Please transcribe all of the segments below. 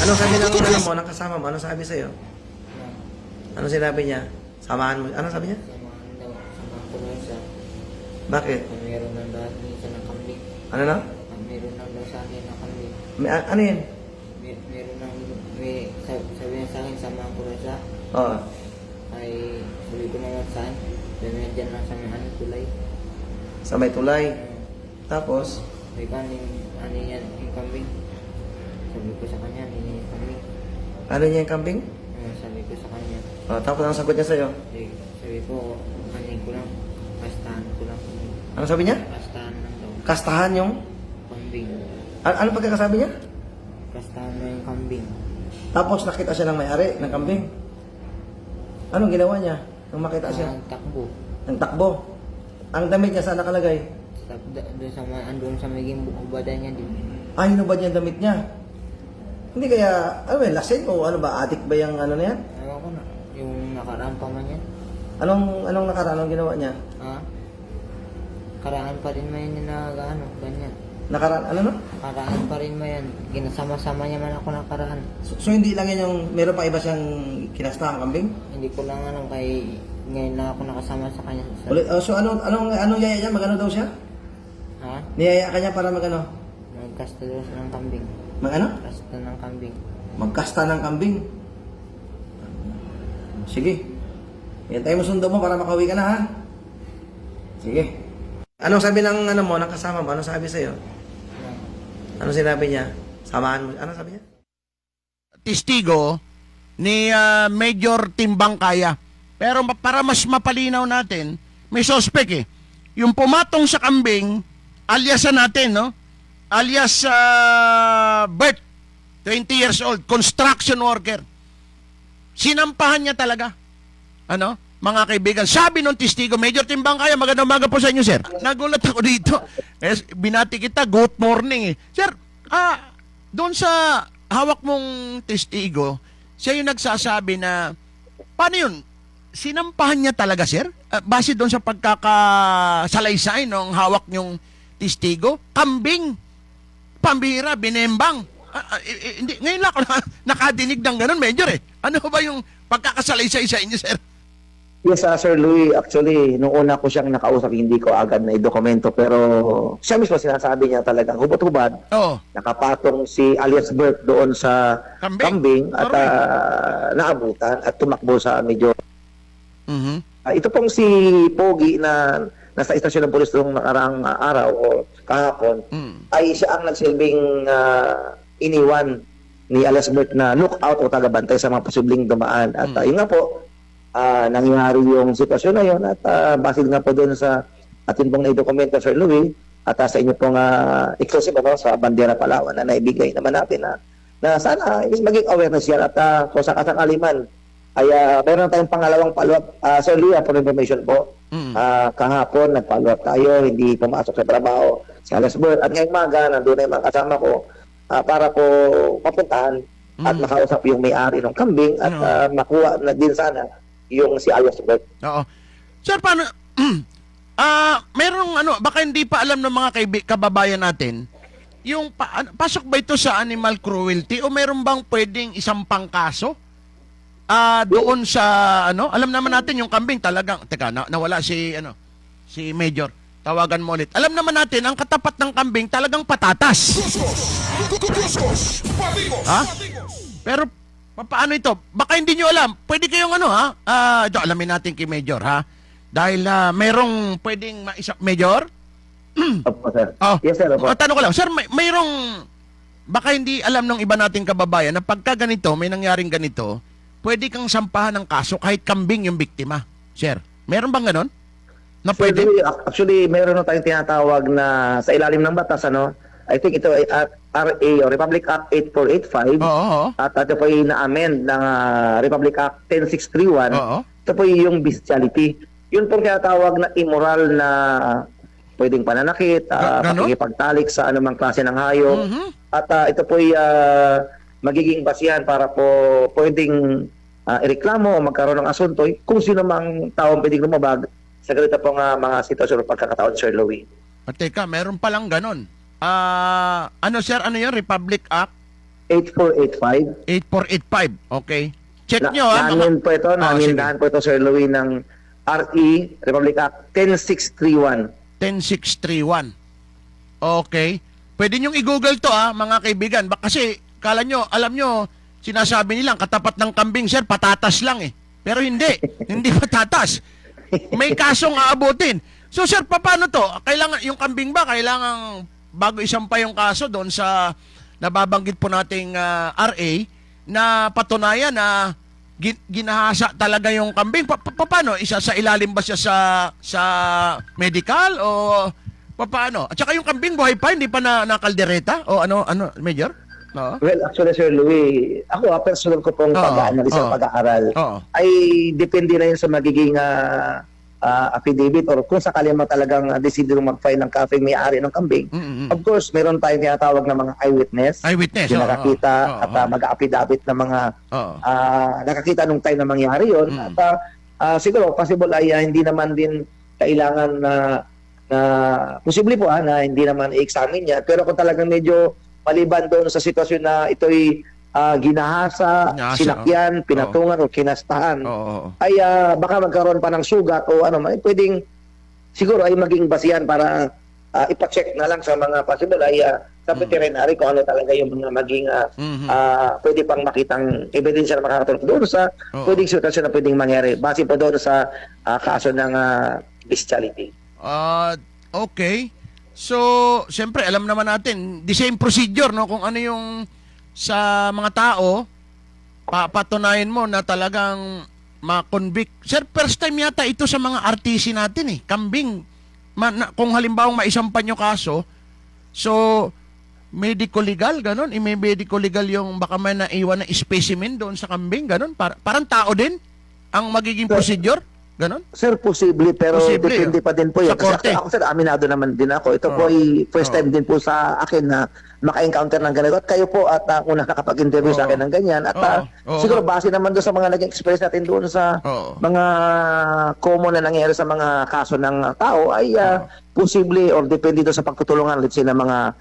Ano sabi ng ano mo, ng kasama mo? Ano sabi sa'yo? Ano sinabi niya? Samahan mo. Ano sabi niya? Samahan daw, samahan ko na siya. Bakit? Meron lang daw minsan ng kambing. Ano na? Meron lang daw sa akin ng kambing. Ano yun? Meron lang, sabi niya sa akin, samahan ko na siya. Oo. Ay, sabi ko naman saan. Sabi niya dyan lang sa may tulay. Sa may tulay. Tapos, Sabi ko, ano yan, yung kambing. Sabi ko sa kanya, ano yung kambing. ano niya yung kambing? Sabi ko sa kanya. Tapos ang sagot niya sa'yo? Sabi ko, kanin ko lang. Kastahan ko lang. Ano sabi niya? Kastahan lang daw. Kastahan yung... Kambing. Ano pagkakasabi niya? Kastahan na yung kambing. Tapos nakita siya ng may-ari ng kambing. Anong ginawa niya nung makita siya? Takbo. Nagtakbo. Ang damit niya saan nakalagay? Andun sa maging bukubada niya din. Hinubad niya ang damit niya. Hindi kaya, ano ba, lasing o ano ba, adik ba yung ano na yan? Ewan ko na. Yung nakaraan pa man yan. Anong nakaraan, anong ginawa niya? Ha? Karaan pa rin man yan na ano, ganyan. Nakaraan, ano no? Karaan pa rin man yan. Ginasama-sama niya man ako nakaraan. So hindi lang yan yung, meron pa iba siyang kinastahang kambing? Hindi ko lang alam kay ngayon na ako nakasama sa kanya. Ulit, so anong yaya niya, magano daw siya? Ha? Niyaya ka niya para magano? Nagkasta daw siya ng kambing. Magano? Kasta ng kambing. Magkasta ng kambing. Sige. Hintay mo sundo mo para makauwi ka na, ha? Sige. Anong sabi ng ano mo, ng kasama mo? Anong sabi sa'yo? Ano sinabi niya? Samahan mo. Ano sabi niya? Testigo ni Major Timbang Kaya. Pero para mas mapalinaw natin, may suspect eh. Yung pumatong sa kambing, aliasan natin, no? Alias Bert, 20 years old, construction worker. Sinampahan niya talaga. Ano? Mga kaibigan, sabi nung testigo, Major Timbang Kaya, magandang umaga po sa inyo, sir. Nagulat ako dito. Binati kita, good morning eh. Sir, doon sa hawak mong testigo, siya yung nagsasabi na, paano yun? Sinampahan niya talaga, sir? Base doon sa pagkakasalaysay ng hawak niyong testigo, kambing, pambihira, binembang. Hindi, ngayon lang ako nakadinig ng ganun, Major eh. Ano ba yung pagkakasalaysay sa inyo, sir? Yes, Sir Louie, actually, nung una ko siyang nakausap, hindi ko agad na i-dokumento, pero siya mismo sinasabi niya talagang hubad-hubad, Oo. nakapatong si alias Bert doon sa kambing at naabutan at tumakbo sa medyo. Mhm. Ito pong si Pogi na nasa istasyon ng pulis noong nakaraang araw o kahapon, ay siya ang nagsilbing iniwan ni alias Bert na lookout o tagabantay sa mga posibleng dumaan. At yun nga po, nangyari yung sitwasyon na yun at basil nga po doon sa atin pong na-dokumento, Sir Louie, at sa inyo pong exclusive sa Bandera Palawan na naibigay naman natin na sana maging awareness yan at kung sakasakali man ay meron tayong pangalawang follow-up. Sir Louie, for information po, kahapon nag-follow up tayo, hindi pumasok sa trabaho si Alias Bert at ngayong maga nandun na yung mga kasama ko para po mapuntahan at makausap yung may-ari ng kambing at makuha na din sana yung si Alias Bert. Oo. Sir, paano? Merong baka hindi pa alam ng mga kababayan natin, yung pasok ba ito sa animal cruelty o meron bang pwedeng isang pangkaso? Doon sa alam naman natin yung kambing talagang nawala si Major. Tawagan mo ulit. Alam naman natin ang katapat ng kambing talagang patatas. Ha? Pero paano ito? Baka hindi nyo alam. Pwede kayong ito alamin natin kay Major, ha? Dahil merong pwedeng Major? Opo, sir. Yes, sir. Opo. Tanong ko lang, sir, mayroong baka hindi alam ng iba nating kababayan na pagka ganito, may nangyaring ganito, pwede kang sampahan ng kaso kahit kambing yung biktima. Sir, meron bang ganon? Na pwede? Actually, meron na tayong tinatawag na sa ilalim ng batas, I think ito ay RA o Republic Act 8485. Oo. At ito po ay na-amend ng Republic Act 10631. Oo. Ito po yung bestiality. Yun pong tinatawag na immoral na pwedeng pananakit, pakikipagtalik sa anumang klase ng hayop. At ito po ay magiging basihan para po pwedeng ireklamo o magkaroon ng asunto kung sino mang taong pwedeng lumabag sa ganito pong mga sitwasyon o pagkakataon, Sir Louie. Teka, meron palang ganon. Sir, ano yun? Republic Act? 8485. 8485. Okay. Check nyo ha. Namin po ito, Oh, sige. namindahan po ito, Sir Louie, ng RE, Republic Act 10631. 10631. Okay. Pwede nyong i-google to mga kaibigan. Kasi kala nyo, alam nyo, sinasabi nilang katapat ng kambing, sir, patatas lang eh. Pero hindi. Hindi patatas. May kasong aabutin. So sir, paano to? Kailangan, yung kambing ba, kailangan bago isampa yung kaso doon sa nababanggit po nating RA, na patunayan na ginahasa talaga yung kambing. Paano? Isa sa ilalim ba siya sa medical o paano? At saka yung kambing buhay pa, hindi pa nakaldereta? O ano, Major? No? Well, actually, Sir Louie, ako, personal ko pong pag-analisa, pag-aaral, ay depende na yun sa magiging affidavit or kung sakali mo talagang decision mag-file ng kafeng may-ari ng kambing. Of course, meron tayong tinatawag na mga eyewitness. Eyewitness, Yung nakakita at mag-affidavit na mga nakakita nung time na mangyari yun. At siguro, possible ay hindi naman din kailangan na posible po na hindi naman i-examine niya. Pero kung talagang medyo maliban doon sa sitwasyon na ito'y ginahasa, sinakyan, pinatungan o kinastahan, ay baka magkaroon pa ng sugat o ano, pwedeng siguro ay maging basihan para ipacheck na lang sa mga possible ay sa veterinary kung ano talaga yung mga maging pwede pang makitang ebidensya na makakatulong doon sa pwedeng sitwasyon na pwedeng mangyari base po doon sa kaso ng bestiality. Okay. So, siyempre, alam naman natin, the same procedure, no? Kung ano yung sa mga tao, papatunayan mo na talagang ma-convict. Sir, first time yata ito sa mga RTC natin eh. Kambing. Kung halimbawa maisampan yung kaso, so, medico legal, ganun. May medico legal yung baka may naiwan na specimen doon sa kambing, ganun. Parang tao din ang magiging procedure. Ganon? Sir, posible, pero Posible, depende pa din po yan. sa korte. Kasi ako, sir, aminado naman din ako. Ito po ay first time din po sa akin na maka-encounter ng ganito. At kayo po at una nakapag-interview sa akin ng ganyan. At siguro base naman doon sa mga naging experience natin doon sa mga common na nangyayari sa mga kaso ng tao ay posible or depende doon sa pagtutulungan let's say ng mga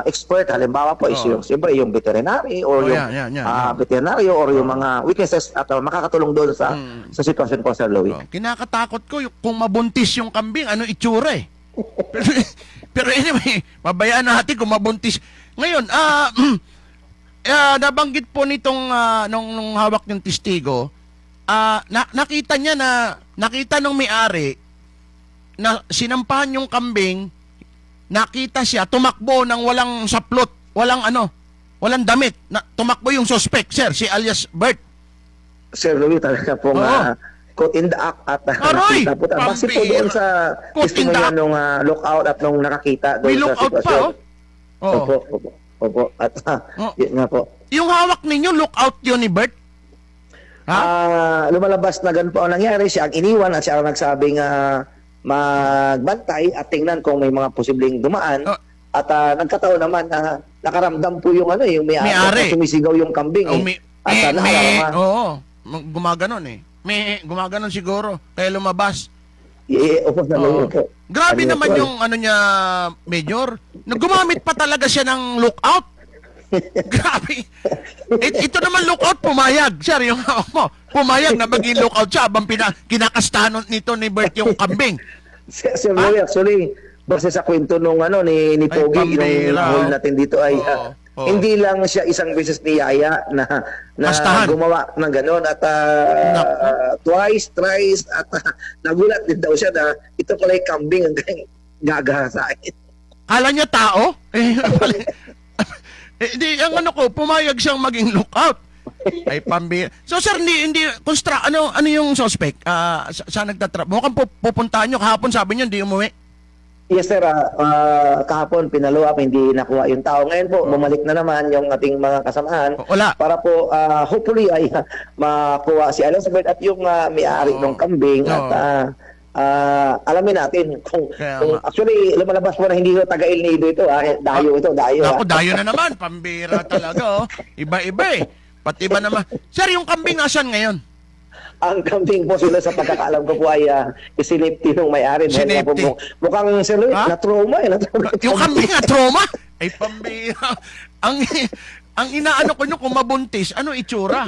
expert. Halimbawa po is yung, siyempre, yung veterinary or yung veterinaryo or yung mga witnesses at makakatulong doon sa sitwasyon po, Sir Louie. Kinakatakot ko kung mabuntis yung kambing, ano itsura eh. pero anyway, pabayaan natin kung mabuntis. Ngayon, nabanggit po nitong nung hawak ng testigo, nakita niya nakita nung may-ari na sinampahan yung kambing, nakita siya, tumakbo ng walang saplot, walang damit. Tumakbo yung suspect, sir, si alias Bert. Sir Louie, talaga pong caught in the act at nakita po. Base po doon sa testimonya nung lookout at nung nakakita doon may sa lookout sitwasyon. Pa, Opo. At yun nga po. Yung hawak ninyo, lookout yun ni Bert? Lumalabas na ganun po ang nangyari. Siya ang iniwan at siya ang nagsabing magbantay at tingnan kung may mga posibleng dumaan. At nagkataon naman na nakaramdam po yung yung may-ari. Sumisigaw yung kambing. Gumaganon eh. May gumaganon siguro. Kaya lumabas. Opo, po. Grabe naman yung niya, Major. Gumamit pa talaga siya ng lookout. Grabe. Ito naman lookout, pumayag. Sir, yung hawak mo, pumayag na maging lookout siya habang kinakastahan nito ni Bert yung kambing. Sir Louie, actually, base sa kwento nung ni Pogi, yung hall natin dito ay hindi lang siya isang beses ni Yaya na gumawa ng gano'n at twice, thrice at nagulat din daw siya na ito pala yung kambing ang gagahasain. Kala niya tao? Di ang pumayag siyang maging lookout. Ay pambira. So sir, hindi ano yung suspect? Saan nagtatrabaho? Mukhang pupuntahan niyo kahapon, sabi niyo hindi umuwi. Yes sir, kahapon pinalo up, hindi nakuha yung tao. Ngayon po, bumalik na naman yung ating mga kasamahan para po hopefully ay makuha si Elizabeth at yung may-ari ng kambing at alamin natin kung actually lumalabas po na hindi ko taga-Il Nido ito, dayo ito. Ako, dayo na naman, pambira talaga. Iba-iba eh. Pati ba naman? Sir, yung kambing nasan ngayon? Ang kambing po sila sa pagkakaalam ko po ay isinipti ng may-ari. Mukhang Sir Louie, na-trauma eh. Yung kambing na trauma? Ay pambira. Ang inaano ko nyo kung mabuntis, ano itsura?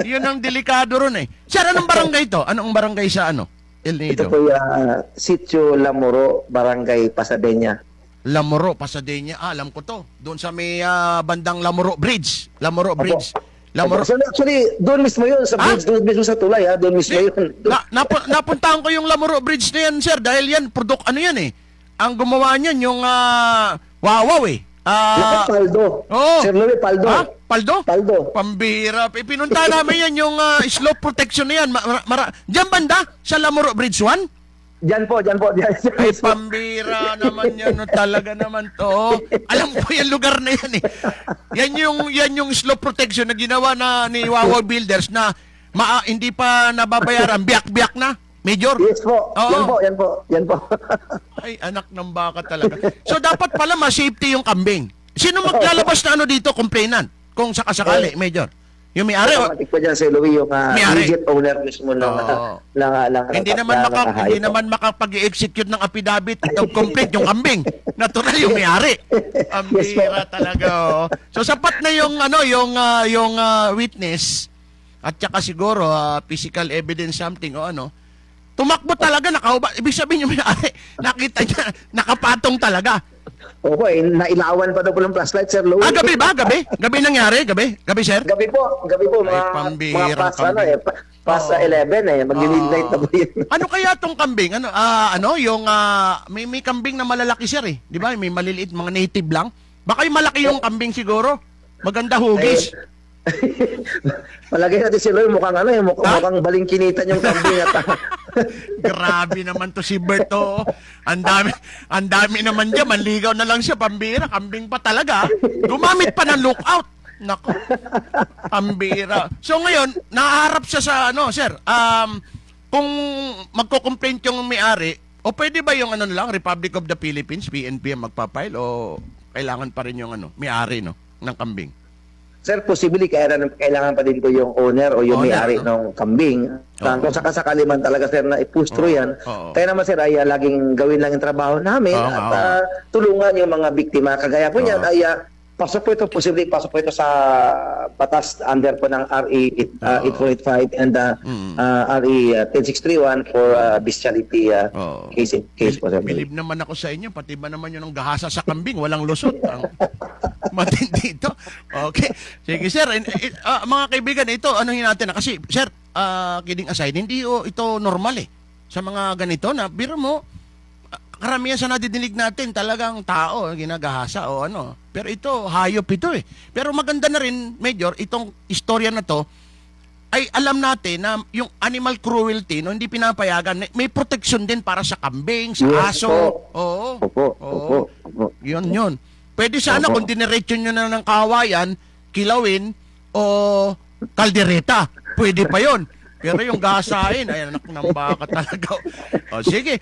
Yun ang delikado ron eh. Sir, anong barangay to? Anong barangay sa ano? El Ito Nido? po yung Sitio Lamoro, Barangay Pasadena. Lamoro, Pasadena. Ah, alam ko to. Doon sa may bandang Lamoro Bridge. Lamoro Bridge. Lamoro. So, actually, doon mismo yun, sa bridge, doon mismo sa tulay, doon mismo yun. Napuntahan ko yung Lamoro Bridge na yan, sir, dahil yan, ano yan eh. Ang gumawa niyan, yung Wawaw eh. Paldo. Oo. Sir Louie, Paldo. Ha? Paldo? Paldo. Pambira. Pinunta namin yan, yung slope protection na yan. Diyan banda? Sa Lamoro Bridge 1? Diyan po. Ay, pambira naman yan. No, talaga naman to. Alam ko yung lugar na yan eh. Yan yung slope protection na ginawa ni Wawaw Builders na hindi pa nababayaran. Biyak-biyak na. Major? Yes po. Oo. Yan po. Ay, anak ng baka talaga. So, dapat pala ma-safety yung kambing. Sino maglalabas na ano dito, complainant? Kung sakasakali, Major. Yung may-ari. Automatic po dyan, Sir Louie, yung May-ari. legit owner mismo ng Oo. hindi Hindi naman makapag-execute ng affidavit of complaint yung kambing. Natural yung may-ari. Ang Yes, po. bira talaga. Oh. So sapat na yung witness at saka siguro physical evidence something o ano. Tumakbo talaga, nakahubad. Ibig sabihin yung may-ari, nakita niya, nakapatong talaga. Opo, nailawan pa daw po ng flashlight, Sir Louie. Gabi ba? Gabi nangyari? Gabi, sir? Gabi po, Ay, mga pambihirang past, kambing. past Oo. 11 magli-midnight na po yun. Ano kaya tong kambing? Yung may kambing na malalaki sir eh. 'Di ba? May maliliit mga native lang. Baka yung malaki yung kambing siguro. Maganda hugis. Palagay natin si Louie, mukhang mukhang balingkinitan yung kambing at Grabe naman to si Bert oh. Ang dami naman diyan, manligaw na lang siya, pambira, kambing pa talaga. Gumamit pa ng lookout. Nako. Pambira. So ngayon, nahaharap siya sa sir. Kung magko-complaint yung may-ari, o pwede ba yung lang, Republic of the Philippines, PNP ang magpapile o kailangan pa rin yung may-ari ng kambing? Sir, possibly kailangan pa din po yung owner o yung Owner, may-ari ng kambing. Kung sakasakali man talaga, sir, na i-push through yan, Oo. kaya naman, sir, ay laging gawin lang yung trabaho namin Oo, at tulungan yung mga biktima. Kagaya po niyan, Oo. ay pasok po ito sa batas under po ng RE 8.5 and RE 10631 for bestiality Oo. case po, sir. Believe naman ako sa inyo, pati ba naman yun ang gahasa sa kambing, walang lusot. Matindi ito. Okay. Sige, sir. Mga kaibigan, ito, anuhin natin na. Kasi, sir, kidding aside, hindi ito normal eh. Sa mga ganito na, biro mo, karamihan sa nadidinig natin, talagang tao, ginagahasa o ano. Pero ito, hayop ito eh. Pero maganda na rin, Major, itong istorya na to, ay alam natin na yung animal cruelty, hindi pinapayagan, may protection din para sa kambing, sa Yes aso. po. Oo. Opo. Yun. Pwede sana Opo. kung diniretso nyo na ng kawayan, kilawin, o kaldereta. Pwede pa yon. Pero yung gasain, ay anak ng baka talaga. O sige.